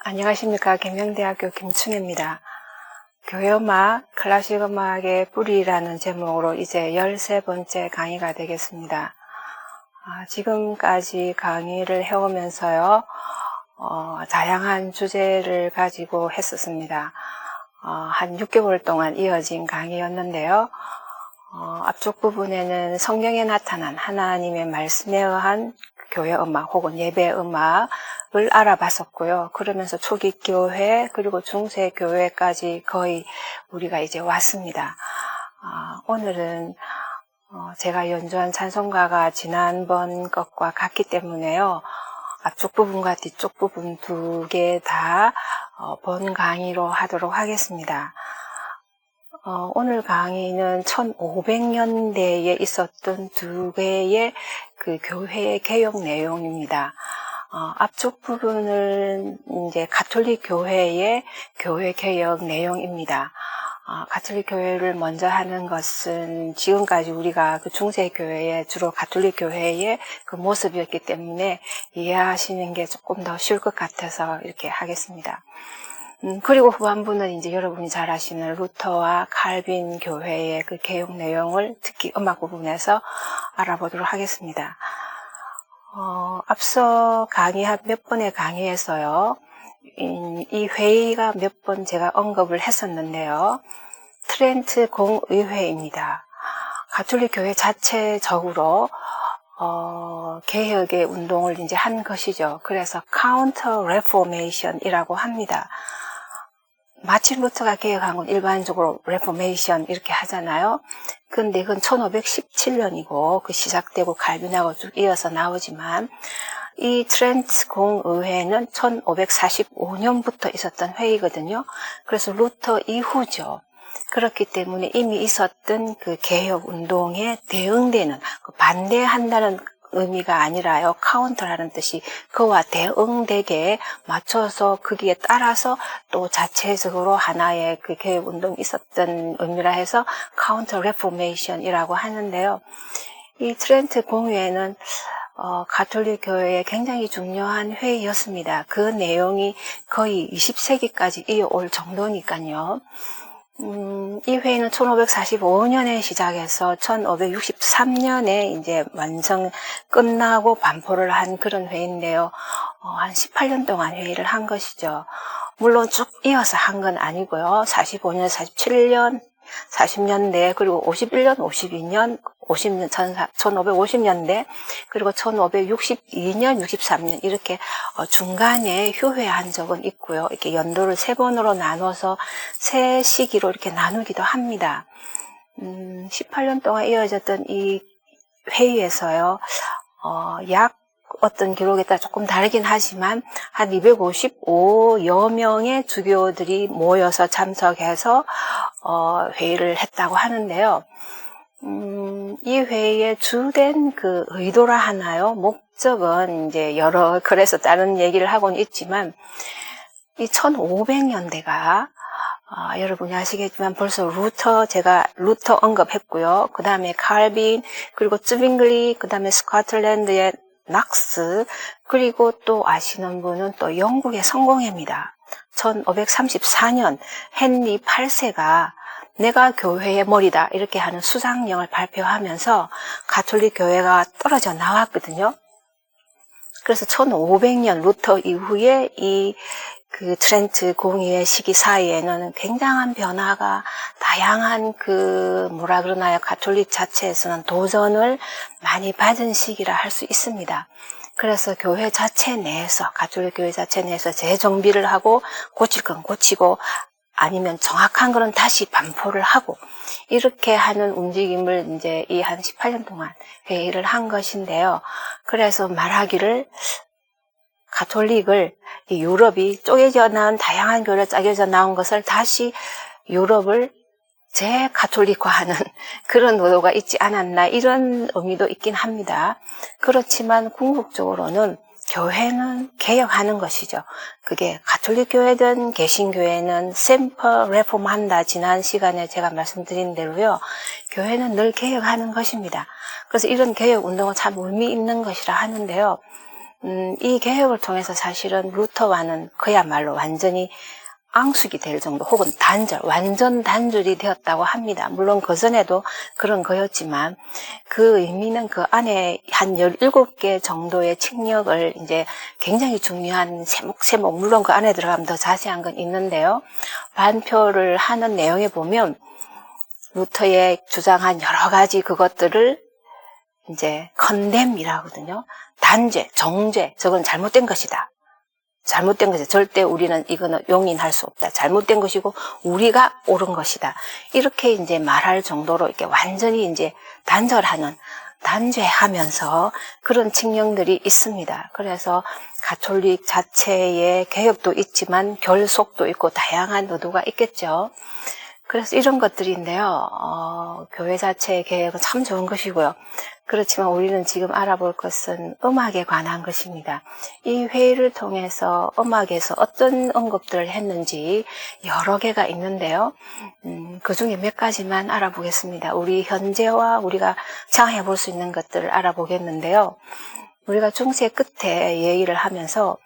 안녕하십니까. 계명대학교 김충혜입니다. 교회음악, 클래식음악의 뿌리라는 제목으로 이제 13번째 강의가 되겠습니다. 지금까지 강의를 해오면서요, 다양한 주제를 가지고 했었습니다. 한 6개월 동안 이어진 강의였는데요. 앞쪽 부분에는 성경에 나타난 하나님의 말씀에 의한 교회 음악 혹은 예배 음악을 알아봤었고요. 그러면서 초기 교회 그리고 중세 교회까지 거의 우리가 이제 왔습니다. 오늘은 제가 연주한 찬송가가 지난번 것과 같기 때문에요. 앞쪽 부분과 뒤쪽 부분 두 개 다 본 강의로 하도록 하겠습니다. 오늘 강의는 1500년대에 있었던 두 개의 그 교회의 개혁 내용입니다. 앞쪽 부분은 이제 가톨릭 교회의 교회 개혁 내용입니다. 가톨릭 교회를 먼저 하는 것은 지금까지 우리가 그 중세 교회의 주로 가톨릭 교회의 그 모습이었기 때문에 이해하시는 게 조금 더 쉬울 것 같아서 이렇게 하겠습니다. 그리고 후반부는 이제 여러분이 잘 아시는 루터와 칼빈 교회의 그 개혁 내용을 특히 음악 부분에서 알아보도록 하겠습니다. 앞서 강의한 몇 번의 강의에서요, 이 회의가 몇 번 제가 언급을 했었는데요. 트렌트 공의회입니다. 가톨릭 교회 자체적으로 개혁의 운동을 이제 한 것이죠. 그래서 카운터 레포메이션이라고 합니다. 마틴 루터가 개혁한 건 일반적으로 레포메이션 이렇게 하잖아요. 근데 그건 1517년이고 그 시작되고 칼빈하고 쭉 이어서 나오지만 이 트렌트 공의회는 1545년부터 있었던 회의거든요. 그래서 루터 이후죠. 그렇기 때문에 이미 있었던 그 개혁 운동에 대응되는, 반대한다는 의미가 아니라요, 카운터라는 뜻이 그와 대응되게 맞춰서 거기에 따라서 또 자체적으로 하나의 그 개혁 운동이 있었던 의미라 해서 카운터 레포메이션이라고 하는데요. 이 트렌트 공의회는 가톨릭 교회의 굉장히 중요한 회의였습니다. 그 내용이 거의 20세기까지 이어올 정도니까요. 이 회의는 1545년에 시작해서 1563년에 이제 완성 끝나고 반포를 한 그런 회의인데요. 한 18년 동안 회의를 한 것이죠. 물론 쭉 이어서 한 건 아니고요. 45년, 47년, 40년대, 그리고 51년, 52년, 50년, 1550년대, 그리고 1562년, 63년, 이렇게 중간에 휴회한 적은 있고요. 이렇게 연도를 3번으로 나눠서 세 시기로 이렇게 나누기도 합니다. 18년 동안 이어졌던 이 회의에서요, 약 어떤 기록에 따라 조금 다르긴 하지만 한 255여 명의 주교들이 모여서 참석해서 회의를 했다고 하는데요. 이 회의의 주된 그 의도라 하나요? 목적은 이제 여러 글에서 다른 얘기를 하고는 있지만 이 1500년대가 여러분이 아시겠지만 벌써 제가 루터 언급했고요. 그 다음에 칼빈, 그리고 쯔빙글리, 그 다음에 스코틀랜드의 낙스, 그리고 또 아시는 분은 또 영국의 성공회입니다. 1534년 헨리 8세가 내가 교회의 머리다 이렇게 하는 수상령을 발표하면서 가톨릭 교회가 떨어져 나왔거든요. 그래서 1500년 루터 이후에 그 트렌트 공의회 시기 사이에는 굉장한 변화가 다양한 가톨릭 자체에서는 도전을 많이 받은 시기라 할 수 있습니다. 그래서 교회 자체 내에서, 가톨릭 교회 자체 내에서 재정비를 하고 고칠 건 고치고 아니면 정확한 거는 다시 반포를 하고 이렇게 하는 움직임을 이제 이 한 18년 동안 회의를 한 것인데요. 그래서 말하기를 가톨릭을 유럽이 쪼개져 나온 다양한 교회로 짜겨져 나온 것을 다시 유럽을 재가톨릭화하는 그런 의도가 있지 않았나 이런 의미도 있긴 합니다. 그렇지만 궁극적으로는 교회는 개혁하는 것이죠. 그게 가톨릭 교회든 개신교회는 셈퍼 레폼한다. 지난 시간에 제가 말씀드린 대로요. 교회는 늘 개혁하는 것입니다. 그래서 이런 개혁 운동은 참 의미 있는 것이라 하는데요. 이 개혁을 통해서 사실은 루터와는 그야말로 완전히 앙숙이 될 정도 혹은 완전 단절이 되었다고 합니다. 물론 그전에도 그런 거였지만 그 의미는 그 안에 한 17개 정도의 칙력을 이제 굉장히 중요한 세목, 물론 그 안에 들어가면 더 자세한 건 있는데요. 발표를 하는 내용에 보면 루터의 주장한 여러 가지 그것들을 이제 condemn이라고 하거든요. 단죄, 정죄, 저건 잘못된 것이다. 잘못된 것이 절대 우리는 이거는 용인할 수 없다. 잘못된 것이고 우리가 옳은 것이다. 이렇게 이제 말할 정도로 이렇게 완전히 이제 단죄하면서 그런 측면들이 있습니다. 그래서 가톨릭 자체의 개혁도 있지만 결속도 있고 다양한 의도가 있겠죠. 그래서 이런 것들인데요. 교회 자체의 개혁은 참 좋은 것이고요. 그렇지만 우리는 지금 알아볼 것은 음악에 관한 것입니다. 이 회의를 통해서 음악에서 어떤 언급들을 했는지 여러 개가 있는데요. 그 중에 몇 가지만 알아보겠습니다. 우리 현재와 우리가 생각해 볼 수 있는 것들을 알아보겠는데요. 우리가 중세 끝에 얘기를 하면서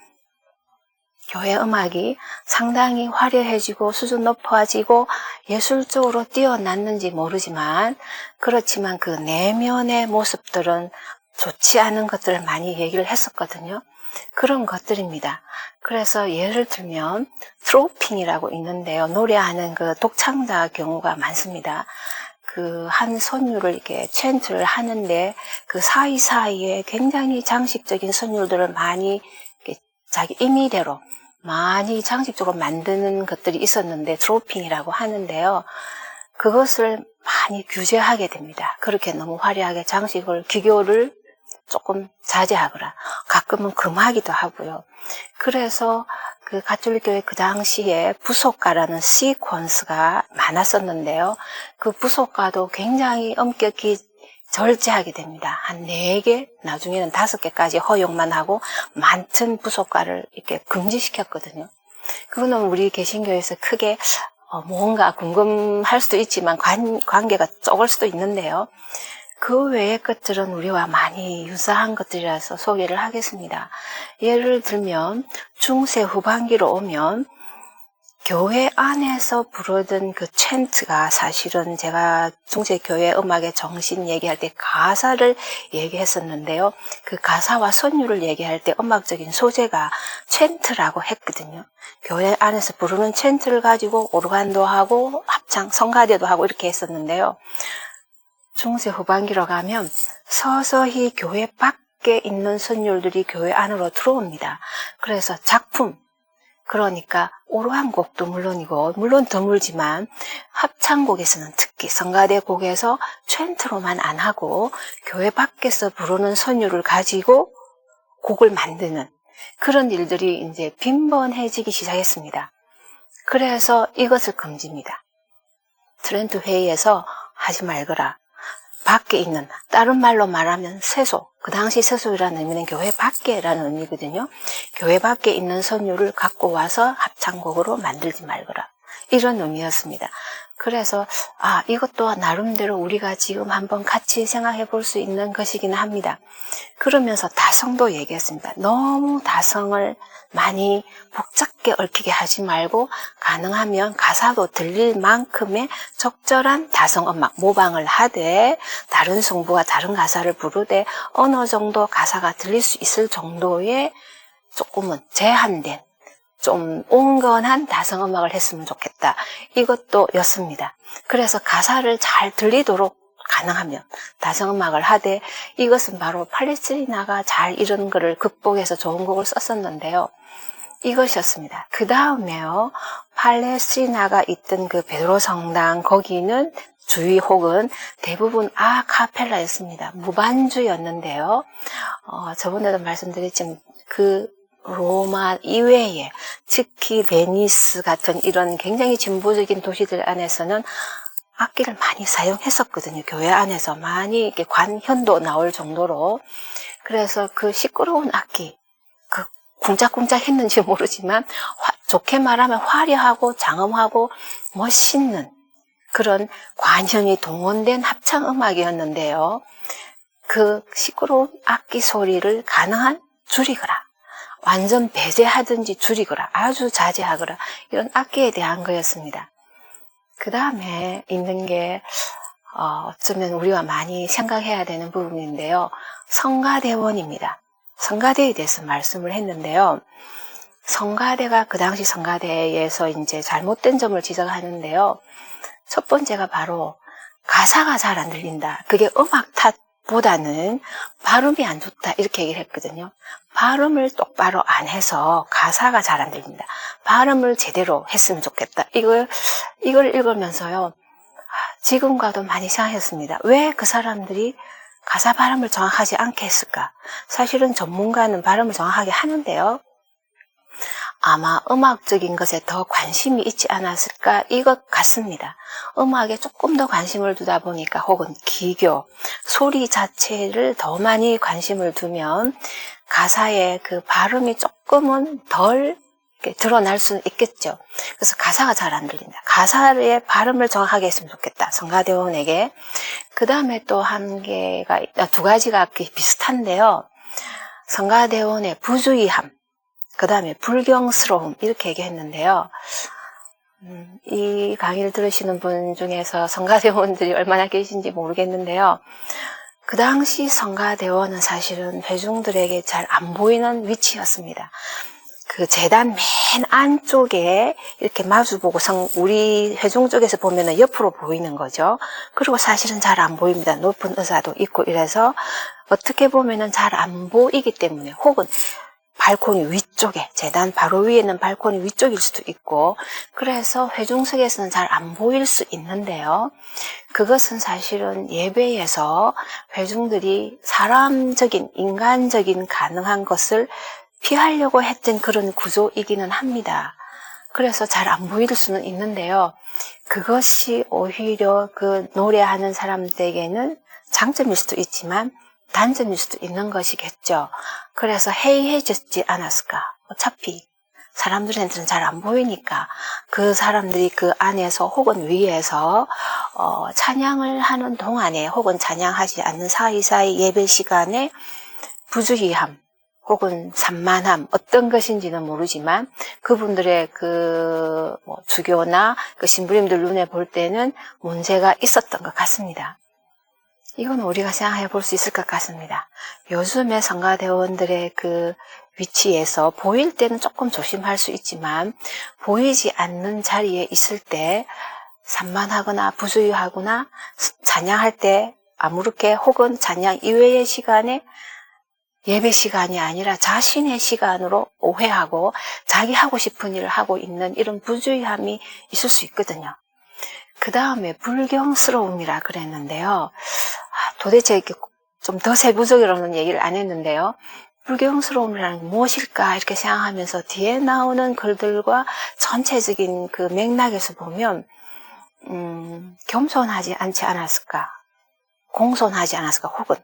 교회 음악이 상당히 화려해지고 수준 높아지고 예술적으로 뛰어났는지 모르지만 그렇지만 그 내면의 모습들은 좋지 않은 것들을 많이 얘기를 했었거든요. 그런 것들입니다. 그래서 예를 들면 트로핑이라고 있는데요. 노래하는 그 독창자 경우가 많습니다. 그 한 선율을 이렇게 챈트를 하는데 그 사이사이에 굉장히 장식적인 선율들을 많이 자기 임의대로 많이 장식적으로 만드는 것들이 있었는데 트로핑이라고 하는데요. 그것을 많이 규제하게 됩니다. 그렇게 너무 화려하게 기교를 조금 자제하거나 가끔은 금하기도 하고요. 그래서 그 가톨릭 교회 그 당시에 부속가라는 시퀀스가 많았었는데요. 그 부속가도 굉장히 엄격히 절제하게 됩니다. 한 4개, 나중에는 5개까지 허용만 하고 많던 부속가를 이렇게 금지시켰거든요. 그거는 우리 개신교에서 크게 뭔가 궁금할 수도 있지만 관계가 적을 수도 있는데요. 그 외의 것들은 우리와 많이 유사한 것들이라서 소개를 하겠습니다. 예를 들면 중세 후반기로 오면 교회 안에서 부르던 그 챈트가 사실은 제가 중세 교회 음악의 정신 얘기할 때 가사를 얘기했었는데요. 그 가사와 선율을 얘기할 때 음악적인 소재가 챈트라고 했거든요. 교회 안에서 부르는 챈트를 가지고 오르간도 하고 합창, 성가대도 하고 이렇게 했었는데요. 중세 후반기로 가면 서서히 교회 밖에 있는 선율들이 교회 안으로 들어옵니다. 그래서 작품, 그러니까 오르간 곡도 물론이고 물론 드물지만 합창곡에서는 특히 성가대 곡에서 챈트로만 안 하고 교회 밖에서 부르는 선율을 가지고 곡을 만드는 그런 일들이 이제 빈번해지기 시작했습니다. 그래서 이것을 금지입니다. 트렌트 회의에서 하지 말거라. 밖에 있는, 다른 말로 말하면 세소, 그 당시 세소이라는 의미는 교회 밖에라는 의미거든요. 교회 밖에 있는 선율을 갖고 와서 합창곡으로 만들지 말거라. 이런 의미였습니다. 그래서 이것도 나름대로 우리가 지금 한번 같이 생각해 볼 수 있는 것이긴 합니다. 그러면서 다성도 얘기했습니다. 너무 다성을 많이 복잡하게 얽히게 하지 말고 가능하면 가사도 들릴 만큼의 적절한 다성음악 모방을 하되 다른 성부와 다른 가사를 부르되 어느 정도 가사가 들릴 수 있을 정도의 조금은 제한된 좀 온건한 다성음악을 했으면 좋겠다. 이것도 였습니다. 그래서 가사를 잘 들리도록 가능하면 다성음악을 하되 이것은 바로 팔레스티나가 잘 이런 거를 극복해서 좋은 곡을 썼었는데요. 이것이었습니다. 그 다음에요. 팔레스티나가 있던 그 베드로 성당 거기는 주의 혹은 대부분 아카펠라였습니다. 무반주였는데요. 저번에도 말씀드렸지만 그 로마 이외에 특히 베니스 같은 이런 굉장히 진보적인 도시들 안에서는 악기를 많이 사용했었거든요. 교회 안에서 많이 이렇게 관현도 나올 정도로. 그래서 그 시끄러운 악기, 그 쿵짝쿵짝 했는지 모르지만 좋게 말하면 화려하고 장엄하고 멋있는 그런 관현이 동원된 합창 음악이었는데요. 그 시끄러운 악기 소리를 가능한 줄이거라. 완전 배제하든지 줄이거라. 아주 자제하거라. 이런 악기에 대한 거였습니다. 그 다음에 있는 게 어쩌면 우리와 많이 생각해야 되는 부분인데요. 성가대원입니다. 성가대에 대해서 말씀을 했는데요. 성가대가 그 당시 성가대에서 이제 잘못된 점을 지적하는데요. 첫 번째가 바로 가사가 잘 안 들린다. 그게 음악 탓보다는 발음이 안 좋다. 이렇게 얘기를 했거든요. 발음을 똑바로 안 해서 가사가 잘 안 들린다. 발음을 제대로 했으면 좋겠다. 이걸 읽으면서요. 지금과도 많이 생각했습니다. 왜 그 사람들이 가사 발음을 정확하지 않게 했을까? 사실은 전문가는 발음을 정확하게 하는데요. 아마 음악적인 것에 더 관심이 있지 않았을까 이것 같습니다. 음악에 조금 더 관심을 두다 보니까 혹은 기교, 소리 자체를 더 많이 관심을 두면 가사의 그 발음이 조금은 덜 드러날 수는 있겠죠. 그래서 가사가 잘 안 들린다. 가사의 발음을 정확하게 했으면 좋겠다. 성가대원에게. 그 다음에 또 두 가지가 비슷한데요. 성가대원의 부주의함, 그 다음에 불경스러움 이렇게 얘기했는데요. 이 강의를 들으시는 분 중에서 성가대원들이 얼마나 계신지 모르겠는데요. 그 당시 성가대원은 사실은 회중들에게 잘 안 보이는 위치였습니다. 그 재단 맨 안쪽에 이렇게 마주보고 우리 회중 쪽에서 보면은 옆으로 보이는 거죠. 그리고 사실은 잘 안 보입니다. 높은 의자도 있고 이래서 어떻게 보면은 잘 안 보이기 때문에 혹은 발코니 위쪽에 재단 바로 위에는 발코니 위쪽일 수도 있고 그래서 회중석에서는 잘 안 보일 수 있는데요. 그것은 사실은 예배에서 회중들이 사람적인 인간적인 가능한 것을 피하려고 했던 그런 구조이기는 합니다. 그래서 잘 안 보일 수는 있는데요. 그것이 오히려 그 노래하는 사람들에게는 장점일 수도 있지만 단점일 수도 있는 것이겠죠. 그래서 해이해졌지 않았을까. 어차피 사람들한테는 잘 안 보이니까 그 사람들이 그 안에서 혹은 위에서 찬양을 하는 동안에 혹은 찬양하지 않는 사이사이 예배 시간에 부주의함 혹은 산만함 어떤 것인지는 모르지만 그분들의 주교나 그 신부님들 눈에 볼 때는 문제가 있었던 것 같습니다. 이건 우리가 생각해 볼 수 있을 것 같습니다. 요즘의 성가대원들의 그 위치에서 보일 때는 조금 조심할 수 있지만 보이지 않는 자리에 있을 때 산만하거나 부주의하거나 찬양할 때 아무렇게 혹은 찬양 이외의 시간에 예배 시간이 아니라 자신의 시간으로 오해하고 자기 하고 싶은 일을 하고 있는 이런 부주의함이 있을 수 있거든요. 그 다음에 불경스러움이라 그랬는데요. 도대체 이렇게 좀 더 세부적으로는 얘기를 안 했는데요. 불경스러움이라는 게 무엇일까 이렇게 생각하면서 뒤에 나오는 글들과 전체적인 그 맥락에서 보면 겸손하지 않지 않았을까, 공손하지 않았을까, 혹은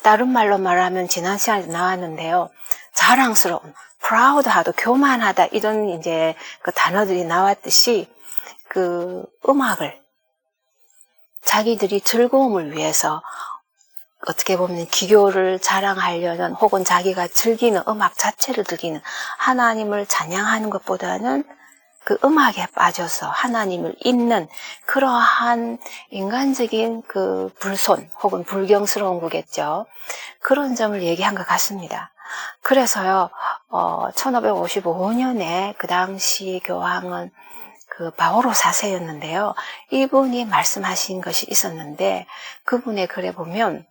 다른 말로 말하면 지난 시간에 나왔는데요. 자랑스러운, proud하다, 교만하다 이런 이제 그 단어들이 나왔듯이 그 음악을 자기들이 즐거움을 위해서 어떻게 보면 기교를 자랑하려는 혹은 자기가 즐기는 음악 자체를 즐기는 하나님을 찬양하는 것보다는 그 음악에 빠져서 하나님을 잇는 그러한 인간적인 그 불손 혹은 불경스러운 거겠죠. 그런 점을 얘기한 것 같습니다. 그래서요, 1555년에 그 당시 교황은 그 바오로 4세였는데요. 이분이 말씀하신 것이 있었는데 그분의 글에 보면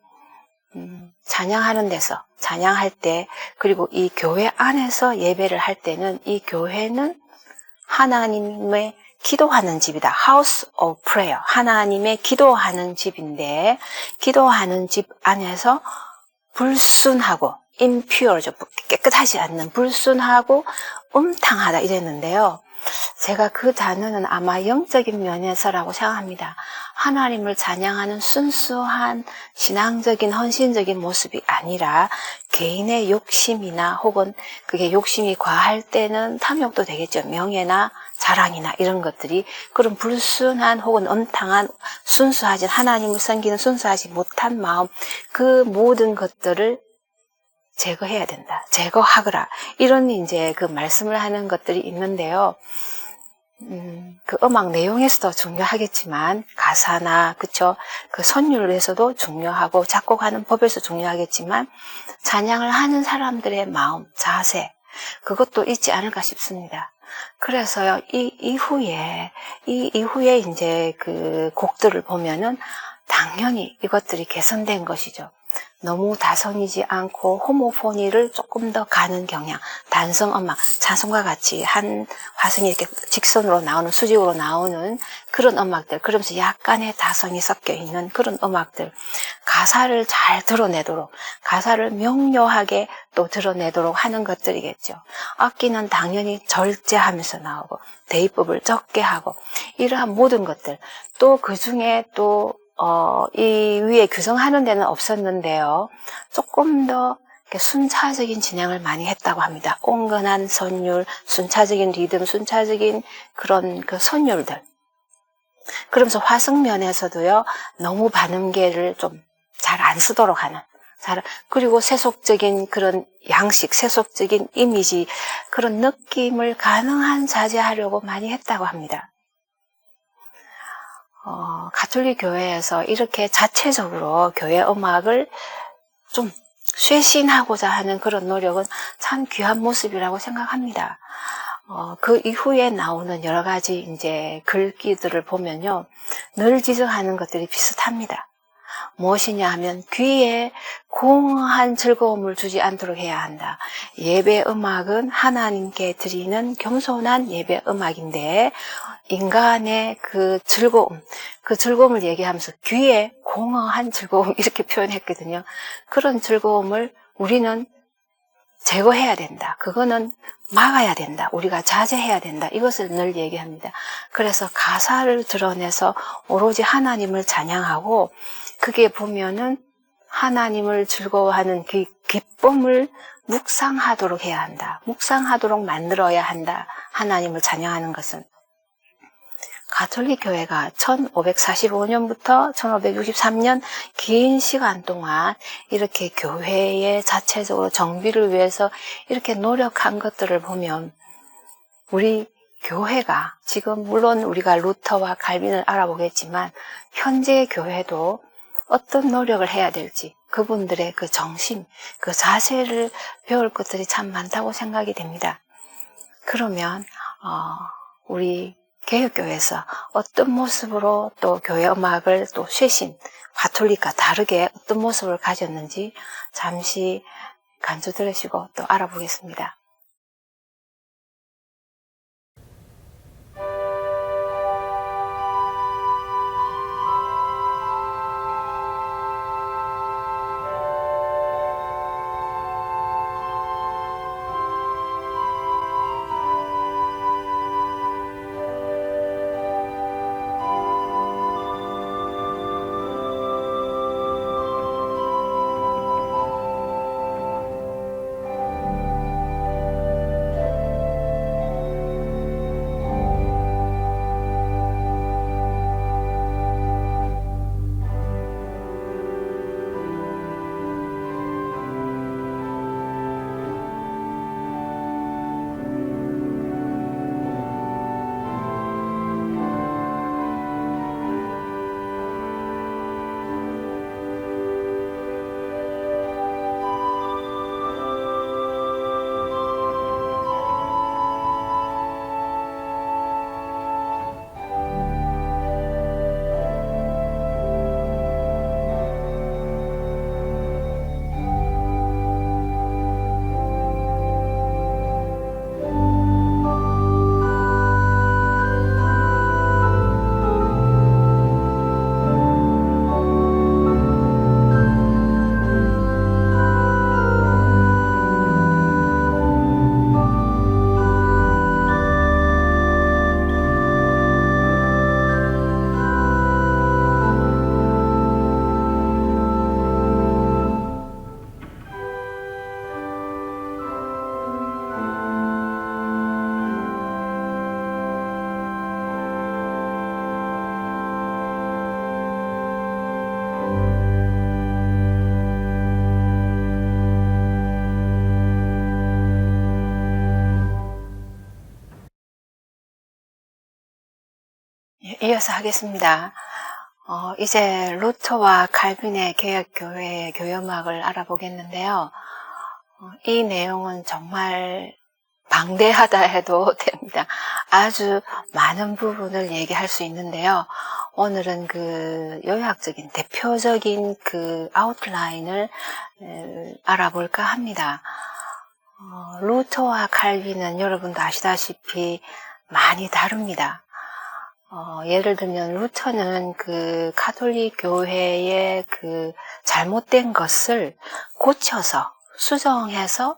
찬양하는 데서 찬양할 때 그리고 이 교회 안에서 예배를 할 때는 이 교회는 하나님의 기도하는 집이다. House of Prayer. 하나님의 기도하는 집인데 기도하는 집 안에서 불순하고 impure, 깨끗하지 않는 불순하고 음탕하다 이랬는데요. 제가 그 단어는 아마 영적인 면에서라고 생각합니다. 하나님을 찬양하는 순수한 신앙적인 헌신적인 모습이 아니라 개인의 욕심이나 혹은 그게 욕심이 과할 때는 탐욕도 되겠죠. 명예나 자랑이나 이런 것들이 그런 불순한 혹은 음탕한 하나님을 섬기는 순수하지 못한 마음 그 모든 것들을 제거해야 된다. 제거하거라. 이런 이제 그 말씀을 하는 것들이 있는데요. 그 음악 내용에서도 중요하겠지만 가사나 그쵸 그 선율에서도 중요하고 작곡하는 법에서 중요하겠지만 찬양을 하는 사람들의 마음, 자세 그것도 있지 않을까 싶습니다. 그래서요 이 이후에 이제 그 곡들을 보면은 당연히 이것들이 개선된 것이죠. 너무 다성이지 않고 호모포니를 조금 더 가는 경향, 단성 음악, 자성과 같이 한 화성이 이렇게 직선으로 나오는 수직으로 나오는 그런 음악들, 그러면서 약간의 다성이 섞여 있는 그런 음악들, 가사를 잘 드러내도록, 가사를 명료하게 또 드러내도록 하는 것들이겠죠. 악기는 당연히 절제하면서 나오고 대입법을 적게 하고 이러한 모든 것들, 또 그 중에 또 이 위에 규정하는 데는 없었는데요. 조금 더 순차적인 진행을 많이 했다고 합니다. 온건한 선율, 순차적인 리듬, 순차적인 그런 그 선율들. 그러면서 화성면에서도요, 너무 반음계를 좀 잘 안 쓰도록 하는. 그리고 세속적인 그런 양식, 세속적인 이미지, 그런 느낌을 가능한 자제하려고 많이 했다고 합니다. 가톨릭 교회에서 이렇게 자체적으로 교회 음악을 좀 쇄신하고자 하는 그런 노력은 참 귀한 모습이라고 생각합니다. 그 이후에 나오는 여러 가지 이제 글귀들을 보면요. 늘 지적하는 것들이 비슷합니다. 무엇이냐 하면 귀에 공허한 즐거움을 주지 않도록 해야 한다. 예배 음악은 하나님께 드리는 겸손한 예배 음악인데 인간의 그 즐거움을 얘기하면서 귀에 공허한 즐거움 이렇게 표현했거든요. 그런 즐거움을 우리는 제거해야 된다. 그거는 막아야 된다. 우리가 자제해야 된다. 이것을 늘 얘기합니다. 그래서 가사를 드러내서 오로지 하나님을 찬양하고 그게 보면은 하나님을 즐거워하는 그 기쁨을 묵상하도록 해야 한다. 묵상하도록 만들어야 한다. 하나님을 찬양하는 것은. 가톨릭 교회가 1545년부터 1563년 긴 시간 동안 이렇게 교회의 자체적으로 정비를 위해서 이렇게 노력한 것들을 보면 우리 교회가 지금 물론 우리가 루터와 칼빈을 알아보겠지만 현재 교회도 어떤 노력을 해야 될지 그분들의 그 정신, 그 자세를 배울 것들이 참 많다고 생각이 됩니다. 그러면 우리 개혁교회에서 어떤 모습으로 또 교회 음악을 또 쇄신, 가톨릭과 다르게 어떤 모습을 가졌는지 잠시 간주 들으시고 또 알아보겠습니다. 이어서 하겠습니다. 이제 루터와 칼빈의 개혁교회의 교회음악을 알아보겠는데요. 이 내용은 정말 방대하다 해도 됩니다. 아주 많은 부분을 얘기할 수 있는데요. 오늘은 그 요약적인 대표적인 그 아웃라인을 알아볼까 합니다. 루터와 칼빈은 여러분도 아시다시피 많이 다릅니다. 예를 들면 루터는 그 가톨릭 교회의 그 잘못된 것을 고쳐서 수정해서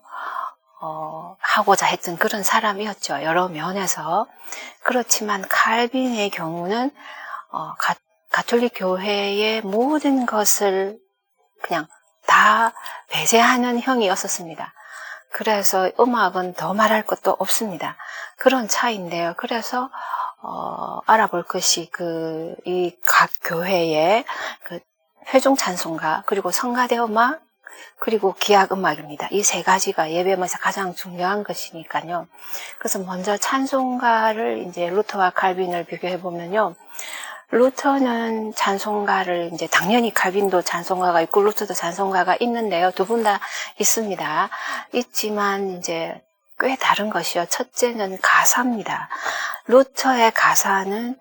하고자 했던 그런 사람이었죠. 여러 면에서. 그렇지만 칼빈의 경우는 가톨릭 교회의 모든 것을 그냥 다 배제하는 형이었었습니다. 그래서 음악은 더 말할 것도 없습니다. 그런 차이인데요. 그래서 알아볼 것이 이 각 교회의 그 회중 찬송가, 그리고 성가대 음악, 그리고 기악 음악입니다. 이 세 가지가 예배에서 가장 중요한 것이니까요. 그래서 먼저 찬송가를 이제 루터와 칼빈을 비교해 보면요. 루터는 찬송가를 이제 당연히 칼빈도 찬송가가 있고 루터도 찬송가가 있는데요. 두 분 다 있습니다. 있지만 이제 꽤 다른 것이요. 첫째는 가사입니다. 루터의 가사는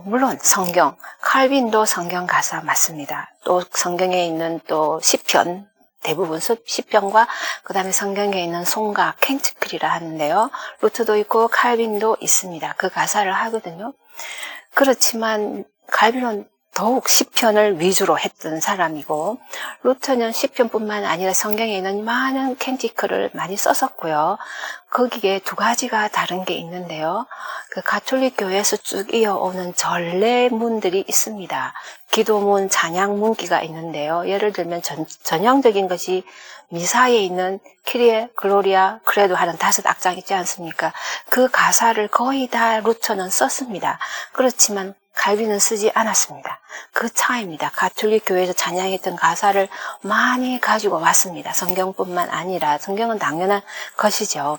물론 성경, 칼빈도 성경 가사 맞습니다. 또 성경에 있는 또 시편, 대부분 시편과 그 다음에 성경에 있는 송가, 캔트클이라 하는데요. 루터도 있고 칼빈도 있습니다. 그 가사를 하거든요. 그렇지만 칼빈은 더욱 시편을 위주로 했던 사람이고 루터는 시편뿐만 아니라 성경에 있는 많은 캔티클을 많이 썼었고요. 거기에 두 가지가 다른 게 있는데요. 그 가톨릭 교회에서 쭉 이어오는 전례문들이 있습니다. 기도문, 찬양문기가 있는데요. 예를 들면 전형적인 것이 미사에 있는 키리에, 글로리아, 크레도 하는 5악장 있지 않습니까? 그 가사를 거의 다 루터는 썼습니다. 그렇지만 칼빈은 쓰지 않았습니다. 그 차이입니다. 가톨릭 교회에서 찬양했던 가사를 많이 가지고 왔습니다. 성경뿐만 아니라 성경은 당연한 것이죠.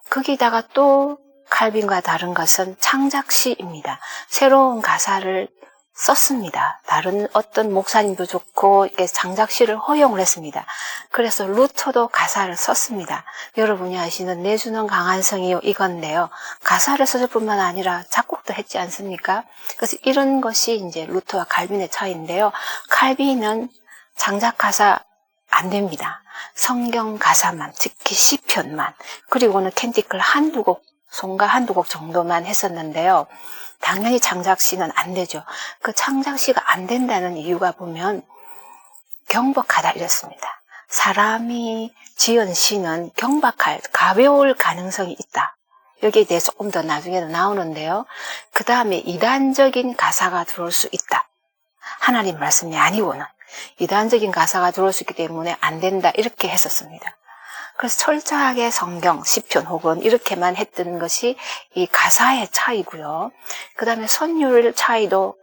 거기다가 또 칼빈과 다른 것은 창작시입니다. 새로운 가사를 썼습니다. 다른 어떤 목사님도 좋고 이렇게 창작시를 허용을 했습니다. 그래서 루터도 가사를 썼습니다. 여러분이 아시는 내주는 강한 성이요 이건데요. 가사를 썼을 뿐만 아니라 작곡도 했지 않습니까? 그래서 이런 것이 이제 루터와 칼빈의 차이인데요. 칼빈은 창작 가사 안 됩니다. 성경 가사만, 특히 시편만, 그리고는 캔티클 한두 곡, 송가 한두 곡 정도만 했었는데요. 당연히 창작시는 안 되죠. 그 창작시가 안 된다는 이유가 보면 경박하다 이랬습니다. 사람이 지은 시는 가벼울 가능성이 있다. 여기에 대해서 조금 더 나중에도 나오는데요. 그 다음에 이단적인 가사가 들어올 수 있다. 하나님 말씀이 아니고는 이단적인 가사가 들어올 수 있기 때문에 안 된다. 이렇게 했었습니다. 그래서 철저하게 성경, 시편 혹은 이렇게만 했던 것이 이 가사의 차이고요. 그 다음에 선율 차이도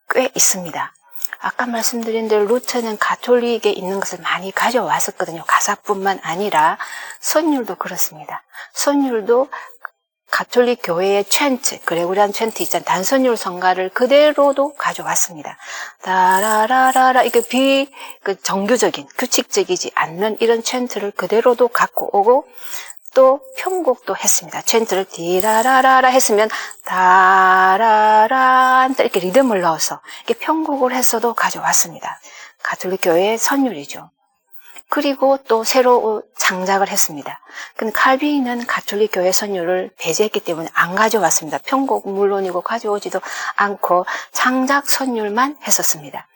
꽤 있습니다. 아까 말씀드린 대로 루터는 가톨릭에 있는 것을 많이 가져왔었거든요. 가사뿐만 아니라 선율도 그렇습니다. 선율도 가톨릭 교회의 챈트, 그레고리안 챈트 있잖아요. 단선율 성가를 그대로도 가져왔습니다. 따라라라라, 이게 정규적인, 규칙적이지 않는 이런 챈트를 그대로도 갖고 오고, 또 편곡도 했습니다. 챈트를 디라라라라 했으면, 다라란, 이렇게 리듬을 넣어서, 이렇게 편곡을 했어도 가져왔습니다. 가톨릭 교회의 선율이죠. 그리고 또 새로 창작을 했습니다. 근데 칼빈은 가톨릭 교회 선율을 배제했기 때문에 안 가져왔습니다. 편곡 물론이고 가져오지도 않고 창작 선율만 했었습니다.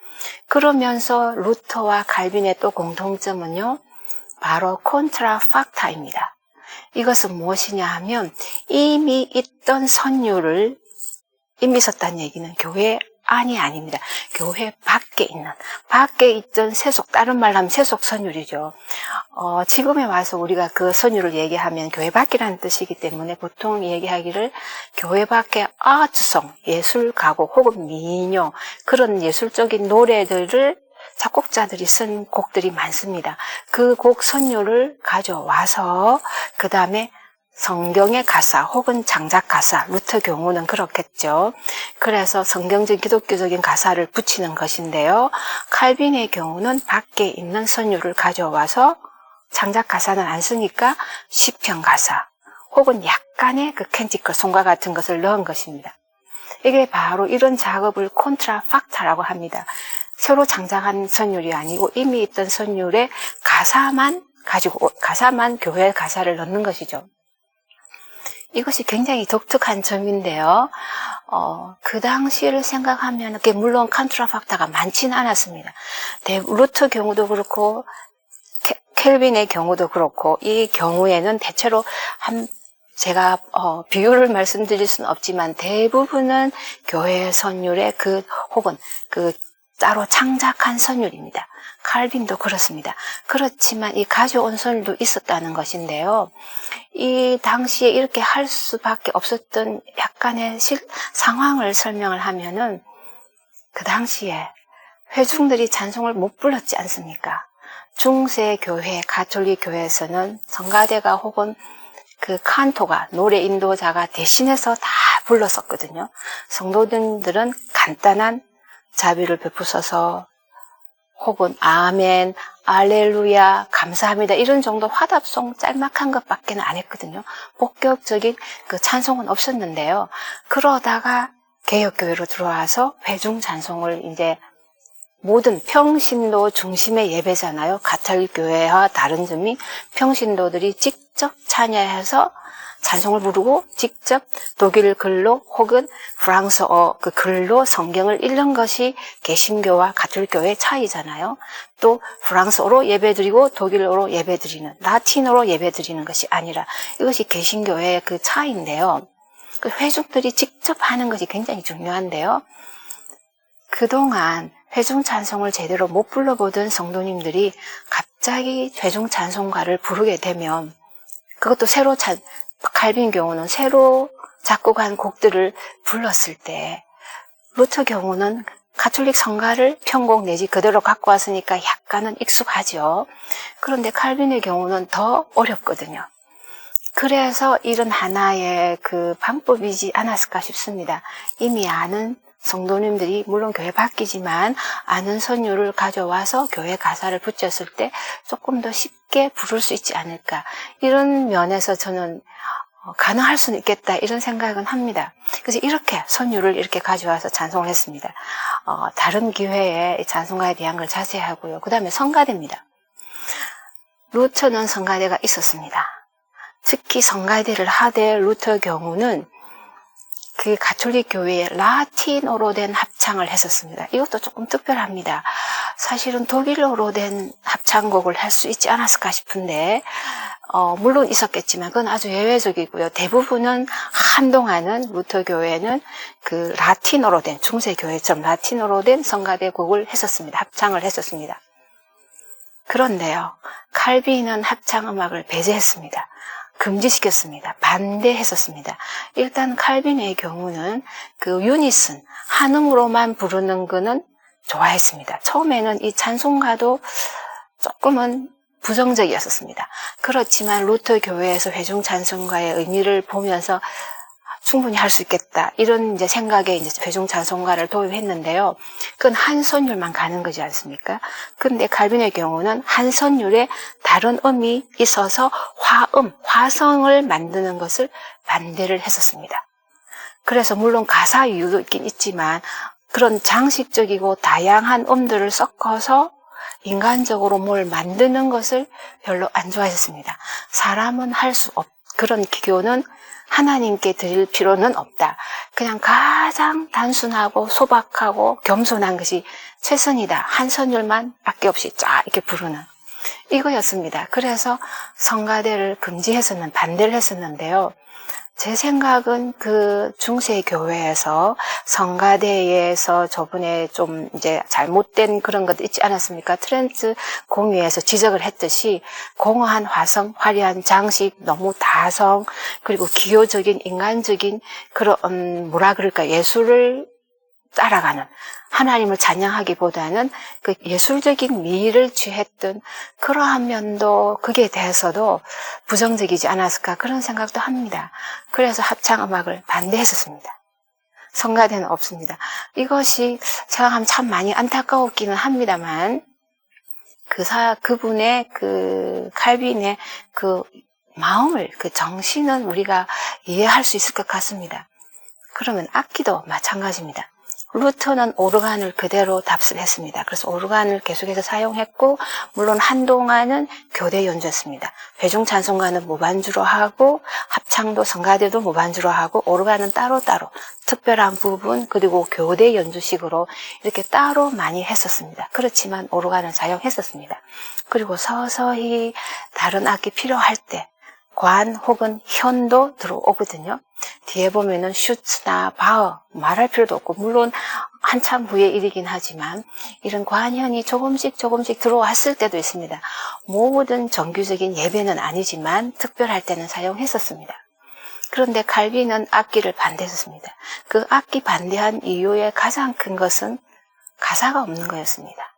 그러면서 루터와 칼빈의 또 공통점은요, 바로 콘트라팍타입니다. 이것은 무엇이냐 하면 이미 있던 선율을 이미 썼다는 얘기는 교회 안이 아닙니다. 교회 밖에 있던 세속, 다른 말로 하면 세속 선율이죠. 지금에 와서 우리가 그 선율을 얘기하면 교회 밖이라는 뜻이기 때문에 보통 얘기하기를 교회 밖의 아트송, 예술 가곡 혹은 민요, 그런 예술적인 노래들을 작곡자들이 쓴 곡들이 많습니다. 그 곡 선율을 가져와서 그 다음에 성경의 가사 혹은 장작 가사, 루터 경우는 그렇겠죠. 그래서 성경적 기독교적인 가사를 붙이는 것인데요. 칼빈의 경우는 밖에 있는 선율을 가져와서 장작 가사는 안 쓰니까 시편 가사 혹은 약간의 그 캔티컬 송과 같은 것을 넣은 것입니다. 이게 바로 이런 작업을 콘트라팍타라고 합니다. 새로 장작한 선율이 아니고 이미 있던 선율에 가사만 교회 가사를 넣는 것이죠. 이것이 굉장히 독특한 점인데요. 그 당시를 생각하면, 물론 콘트라팍타가 많지는 않았습니다. 루터 경우도 그렇고, 켈빈의 경우도 그렇고, 이 경우에는 대체로 제가 비율을 말씀드릴 수는 없지만 대부분은 교회 선율의 혹은 따로 창작한 선율입니다. 칼빈도 그렇습니다. 그렇지만 이 가져온 선율도 있었다는 것인데요. 이 당시에 이렇게 할 수밖에 없었던 약간의 상황을 설명을 하면은, 그 당시에 회중들이 찬송을 못 불렀지 않습니까? 중세 교회, 가톨릭 교회에서는 성가대가 혹은 그 칸토가, 노래 인도자가 대신해서 다 불렀었거든요. 성도들은 간단한 자비를 베푸셔서 혹은 아멘, 알렐루야, 감사합니다 이런 정도 화답송 짤막한 것밖에는 안 했거든요. 본격적인 그 찬송은 없었는데요. 그러다가 개혁교회로 들어와서 회중 찬송을 이제 모든 평신도 중심의 예배잖아요. 가톨릭 교회와 다른 점이 평신도들이 직접 참여해서 찬송을 부르고 직접 독일 글로 혹은 프랑스어 그 글로 성경을 읽는 것이 개신교와 가톨릭 교회의 차이잖아요. 또 프랑스어로 예배드리고 독일어로 예배드리는, 라틴어로 예배드리는 것이 아니라 이것이 개신교회의 그 차이인데요. 그 회중들이 직접 하는 것이 굉장히 중요한데요. 그동안 회중 찬송을 제대로 못 불러보던 성도님들이 갑자기 회중 찬송가를 부르게 되면, 그것도 칼빈 경우는 새로 작곡한 곡들을 불렀을 때, 루터 경우는 가톨릭 성가를 편곡 내지 그대로 갖고 왔으니까 약간은 익숙하죠. 그런데 칼빈의 경우는 더 어렵거든요. 그래서 이런 하나의 그 방법이지 않았을까 싶습니다. 이미 아는 성도님들이 물론 교회 바뀌지만 아는 선율을 가져와서 교회 가사를 붙였을 때 조금 더 쉽게 부를 수 있지 않을까. 이런 면에서 저는 가능할 수는 있겠다 이런 생각은 합니다. 그래서 이렇게 선율을 이렇게 가져와서 찬송을 했습니다. 다른 기회에 찬송가에 대한 걸 자세히 하고요. 그 다음에 성가대입니다. 루터는 성가대가 있었습니다. 특히 성가대를 하되 루터 경우는 그 가톨릭 교회에 라틴어로 된 합창을 했었습니다. 이것도 조금 특별합니다. 사실은 독일어로 된 합창곡을 할 수 있지 않았을까 싶은데, 물론 있었겠지만 그건 아주 예외적이고요. 대부분은 한동안은 루터 교회는 그 라틴어로 된, 중세 교회처럼 라틴어로 된 성가대 곡을 했었습니다. 합창을 했었습니다. 그런데요, 칼빈은 합창 음악을 배제했습니다. 금지시켰습니다. 반대했었습니다. 일단 칼빈의 경우는 그 유니슨, 한음으로만 부르는 거는 좋아했습니다. 처음에는 이 찬송가도 조금은 부정적이었습니다. 그렇지만 루터 교회에서 회중 찬송가의 의미를 보면서 충분히 할 수 있겠다 이런 이제 생각에 이제 회중 찬송가를 도입했는데요. 그건 한 선율만 가는 거지 않습니까? 근데 칼빈의 경우는 한 선율에 다른 음이 있어서 화성을 만드는 것을 반대를 했었습니다. 그래서 물론 가사 이유도 있긴 있지만 그런 장식적이고 다양한 음들을 섞어서 인간적으로 뭘 만드는 것을 별로 안 좋아했습니다. 사람은 그런 기교는 하나님께 드릴 필요는 없다. 그냥 가장 단순하고 소박하고 겸손한 것이 최선이다. 한 선율만 밖에 없이 쫙 이렇게 부르는 이거였습니다. 그래서 성가대를 반대를 했었는데요. 제 생각은 그 중세 교회에서 성가대에서 저번에 좀 이제 잘못된 그런 것도 있지 않았습니까? 트렌트 공유에서 지적을 했듯이 공허한 화성, 화려한 장식, 너무 다성, 그리고 기호적인 인간적인 그런 예술을 따라가는, 하나님을 찬양하기보다는 그 예술적인 미를 취했던 그러한 면도, 그게 대해서도 부정적이지 않았을까 그런 생각도 합니다. 그래서 합창음악을 반대했었습니다. 성가대는 없습니다. 이것이 제가 하면 참 많이 안타까웠기는 합니다만, 그분의 그 칼빈의 그 마음을, 그 정신은 우리가 이해할 수 있을 것 같습니다. 그러면 악기도 마찬가지입니다. 루터는 오르간을 그대로 답습했습니다. 그래서 오르간을 계속해서 사용했고, 물론 한동안은 교대 연주했습니다. 회중찬송가는 무반주로 하고, 합창도 성가대도 무반주로 하고, 오르간은 따로따로 특별한 부분, 그리고 교대 연주식으로 이렇게 따로 많이 했었습니다. 그렇지만 오르간을 사용했었습니다. 그리고 서서히 다른 악기 필요할 때 관 혹은 현도 들어오거든요. 뒤에 보면은 슈츠나 바흐 말할 필요도 없고, 물론 한참 후의 일이긴 하지만 이런 관현이 조금씩 들어왔을 때도 있습니다. 모든 정규적인 예배는 아니지만 특별할 때는 사용했었습니다. 그런데 칼빈은 악기를 반대했습니다. 그 악기 반대한 이유의 가장 큰 것은 가사가 없는 거였습니다.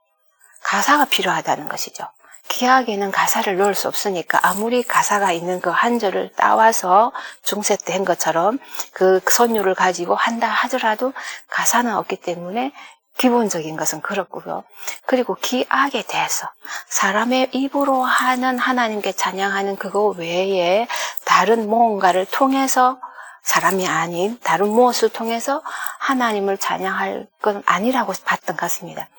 가사가 필요하다는 것이죠. 기악에는 가사를 넣을 수 없으니까 아무리 가사가 있는 그 한 절을 따와서 중세 때 한 것처럼 그 선율을 가지고 한다 하더라도 가사는 없기 때문에 기본적인 것은 그렇고요. 그리고 기악에 대해서 사람의 입으로 하는 하나님께 찬양하는 그거 외에 다른 무언가를 통해서, 사람이 아닌 다른 무엇을 통해서 하나님을 찬양할 건 아니라고 봤던 것 같습니다.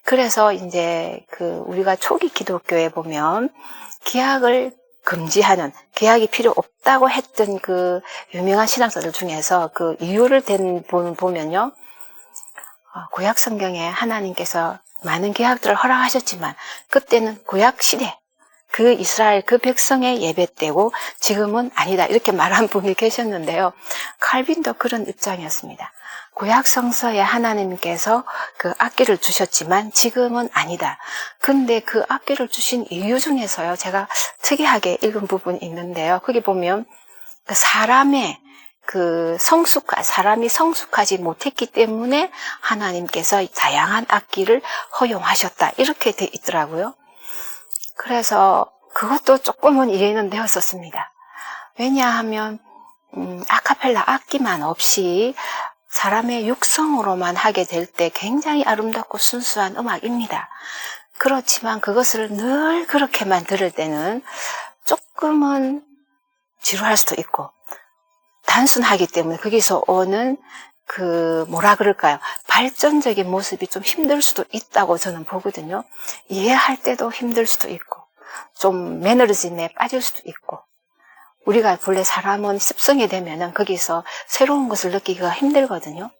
그래서 이제 우리가 초기 기독교에 보면 기악을 금지하는, 기악이 필요 없다고 했던 그 유명한 신학자들 중에서 그 이유를 댄 분 보면요, 구약 성경에 하나님께서 많은 기악들을 허락하셨지만 그때는 구약 시대 그 이스라엘 그 백성의 예배 때고 지금은 아니다, 이렇게 말한 분이 계셨는데요. 칼빈도 그런 입장이었습니다. 구약 성서에 하나님께서 그 악기를 주셨지만 지금은 아니다. 근데 그 악기를 주신 이유 중에서요, 제가 특이하게 읽은 부분이 있는데요. 거기 보면 사람이 성숙하지 못했기 때문에 하나님께서 다양한 악기를 허용하셨다, 이렇게 돼 있더라고요. 그래서 그것도 조금은 이해는 되었었습니다. 왜냐하면 아카펠라 악기만 없이 사람의 육성으로만 하게 될 때 굉장히 아름답고 순수한 음악입니다. 그렇지만 그것을 늘 그렇게만 들을 때는 조금은 지루할 수도 있고, 단순하기 때문에 거기서 오는 발전적인 모습이 좀 힘들 수도 있다고 저는 보거든요. 이해할 때도 힘들 수도 있고, 좀 매너리즘에 빠질 수도 있고, 우리가 본래 사람은 습성이 되면은 거기서 새로운 것을 느끼기가 힘들거든요.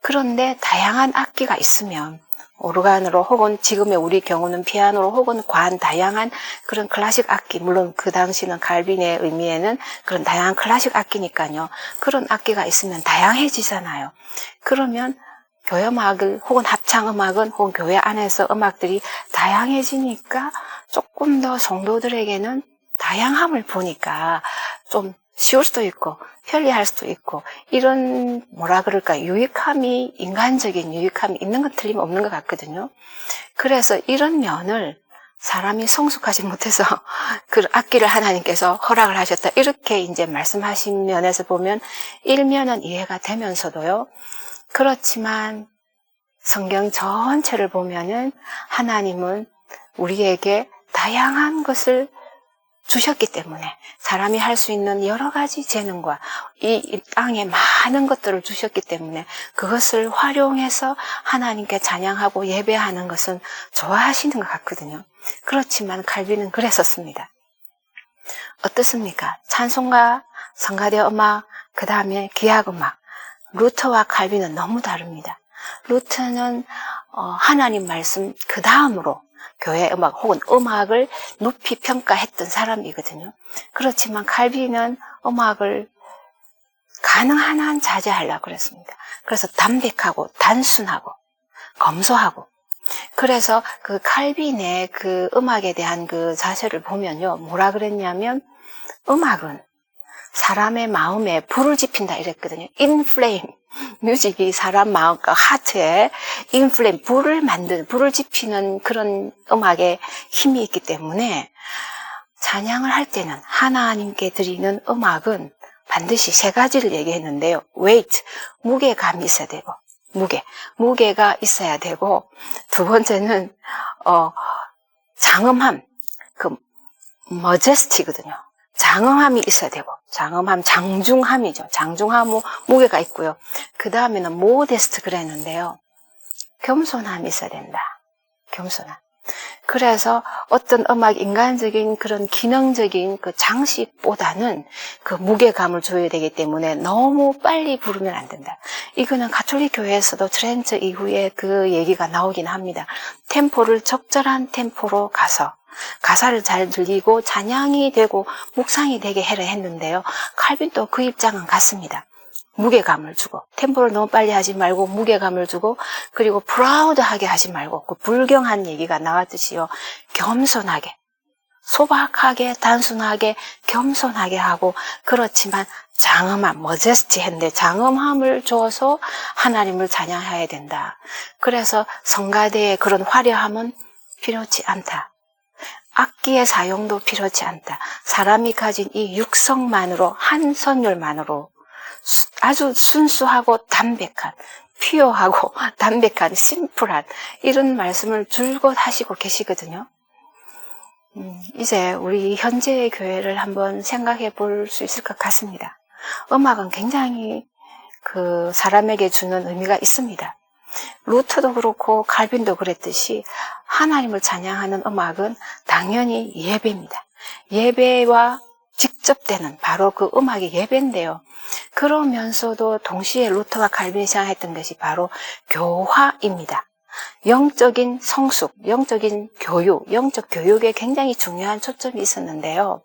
그런데 다양한 악기가 있으면, 오르간으로 혹은 지금의 우리 경우는 피아노로 혹은 다양한 그런 클래식 악기, 물론 그 당시는 칼빈의 의미에는 그런 다양한 클래식 악기니까요. 그런 악기가 있으면 다양해지잖아요. 그러면 교회 음악을 혹은 합창 음악은 혹은 교회 안에서 음악들이 다양해지니까 조금 더 성도들에게는 다양함을 보니까 좀 쉬울 수도 있고 편리할 수도 있고, 이런 유익함이, 인간적인 유익함이 있는 건 틀림없는 것 같거든요. 그래서 이런 면을 사람이 성숙하지 못해서 그 악기를 하나님께서 허락을 하셨다, 이렇게 이제 말씀하신 면에서 보면 일면은 이해가 되면서도요, 그렇지만 성경 전체를 보면은 하나님은 우리에게 다양한 것을 주셨기 때문에, 사람이 할 수 있는 여러 가지 재능과 이 땅에 많은 것들을 주셨기 때문에 그것을 활용해서 하나님께 찬양하고 예배하는 것은 좋아하시는 것 같거든요. 그렇지만 칼빈은 그랬었습니다. 어떻습니까? 찬송가, 성가대 음악, 그 다음에 기악 음악, 루터와 칼빈은 너무 다릅니다. 루터는 하나님 말씀 그 다음으로 교회 음악 혹은 음악을 높이 평가했던 사람이거든요. 그렇지만 칼빈은 음악을 가능한 한 자제하려고 그랬습니다. 그래서 담백하고 단순하고 검소하고, 그래서 그 칼빈의 그 음악에 대한 그 자세를 보면요, 뭐라 그랬냐면 음악은 사람의 마음에 불을 지핀다 이랬거든요. In flame. 뮤직이 사람 마음과 하트에 인플레임, 불을 지피는 그런 음악에 힘이 있기 때문에 찬양을 할 때는 하나님께 드리는 음악은 반드시 세 가지를 얘기했는데요. weight, 무게감이 있어야 되고, 무게가 있어야 되고, 두 번째는 장음함, majesty거든요. 장음함이 있어야 되고, 장중함이죠. 장중함은 무게가 있고요. 그 다음에는 modest 그랬는데요. 겸손함이 있어야 된다. 겸손함. 그래서 어떤 음악, 인간적인 그런 기능적인 그 장식보다는 그 무게감을 줘야 되기 때문에 너무 빨리 부르면 안 된다. 이거는 가톨릭 교회에서도 트렌트 이후에 그 얘기가 나오긴 합니다. 템포를 적절한 템포로 가서 가사를 잘 들리고 찬양이 되고 묵상이 되게 해라 했는데요. 칼빈도 그 입장은 같습니다. 무게감을 주고, 템포를 너무 빨리 하지 말고 무게감을 주고, 그리고 프라우드하게 하지 말고, 그 불경한 얘기가 나왔듯이요. 겸손하게, 소박하게, 단순하게, 겸손하게 하고, 그렇지만 장엄함, 머제스티한데 장엄함을 줘서 하나님을 찬양해야 된다. 그래서 성가대의 그런 화려함은 필요치 않다. 악기의 사용도 필요치 않다. 사람이 가진 이 육성만으로, 한 선율만으로 아주 순수하고 담백한, 퓨어하고 담백한, 심플한 이런 말씀을 줄곧 하시고 계시거든요. 이제 우리 현재의 교회를 한번 생각해 볼 수 있을 것 같습니다. 음악은 굉장히 그 사람에게 주는 의미가 있습니다. 루터도 그렇고 칼빈도 그랬듯이 하나님을 찬양하는 음악은 당연히 예배입니다. 예배와 직접 되는 바로 그 음악이 예배인데요. 그러면서도 동시에 루터와 칼빈이 생각했던 것이 바로 교화입니다. 영적인 성숙, 영적인 교육, 영적 교육에 굉장히 중요한 초점이 있었는데요.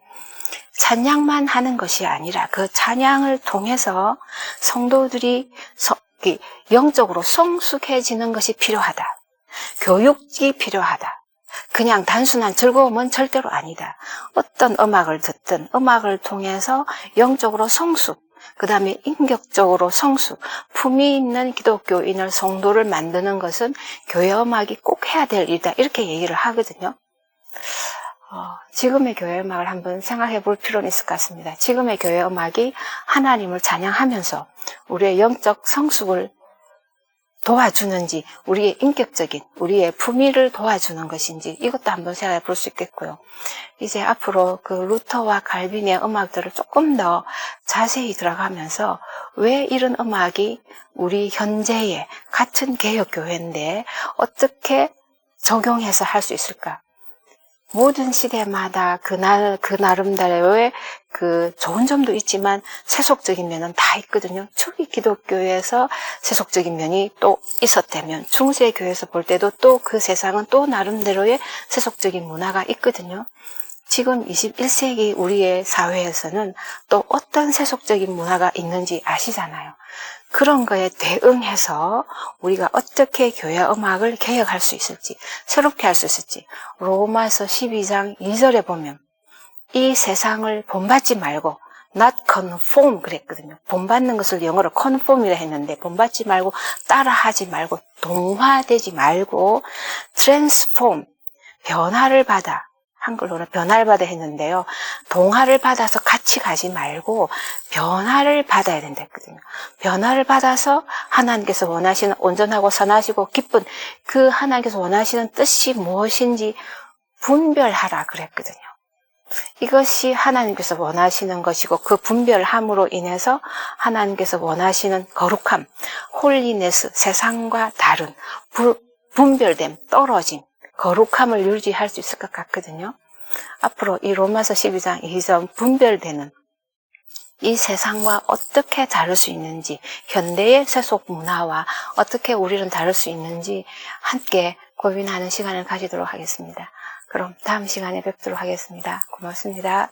찬양만 하는 것이 아니라 그 찬양을 통해서 성도들이 영적으로 성숙해지는 것이 필요하다. 교육이 필요하다. 그냥 단순한 즐거움은 절대로 아니다. 어떤 음악을 듣든 음악을 통해서 영적으로 성숙, 그 다음에 인격적으로 성숙, 품위 있는 기독교인을 성도를 만드는 것은 교회 음악이 꼭 해야 될 일이다. 이렇게 얘기를 하거든요. 지금의 교회 음악을 한번 생각해 볼 필요는 있을 것 같습니다. 지금의 교회 음악이 하나님을 찬양하면서 우리의 영적 성숙을 도와주는지, 우리의 인격적인, 우리의 품위를 도와주는 것인지 이것도 한번 생각해 볼 수 있겠고요. 이제 앞으로 그 루터와 칼빈의 음악들을 조금 더 자세히 들어가면서 왜 이런 음악이 우리 현재의 같은 개혁교회인데 어떻게 적용해서 할 수 있을까? 모든 시대마다 그 나름대로의 그 좋은 점도 있지만 세속적인 면은 다 있거든요. 초기 기독교에서 세속적인 면이 또 있었다면 중세 교회에서 볼 때도 또 그 세상은 또 나름대로의 세속적인 문화가 있거든요. 지금 21세기 우리의 사회에서는 또 어떤 세속적인 문화가 있는지 아시잖아요. 그런 거에 대응해서 우리가 어떻게 교회 음악을 개혁할 수 있을지, 새롭게 할 수 있을지, 로마서 12장 2절에 보면 이 세상을 본받지 말고 not conform 그랬거든요. 본받는 것을 영어로 conform이라 했는데 본받지 말고 따라하지 말고 동화되지 말고 transform, 변화를 받아, 한글로는 변화를 받아 했는데요. 동화를 받아서 같이 가지 말고 변화를 받아야 된다 했거든요. 변화를 받아서 하나님께서 원하시는 온전하고 선하시고 기쁜 그 하나님께서 원하시는 뜻이 무엇인지 분별하라 그랬거든요. 이것이 하나님께서 원하시는 것이고 그 분별함으로 인해서 하나님께서 원하시는 거룩함, 홀리네스, 세상과 다른 분별됨, 떨어짐, 거룩함을 유지할 수 있을 것 같거든요. 앞으로 이 로마서 12장 2절 분별되는 이 세상과 어떻게 다를 수 있는지, 현대의 세속 문화와 어떻게 우리는 다를 수 있는지 함께 고민하는 시간을 가지도록 하겠습니다. 그럼 다음 시간에 뵙도록 하겠습니다. 고맙습니다.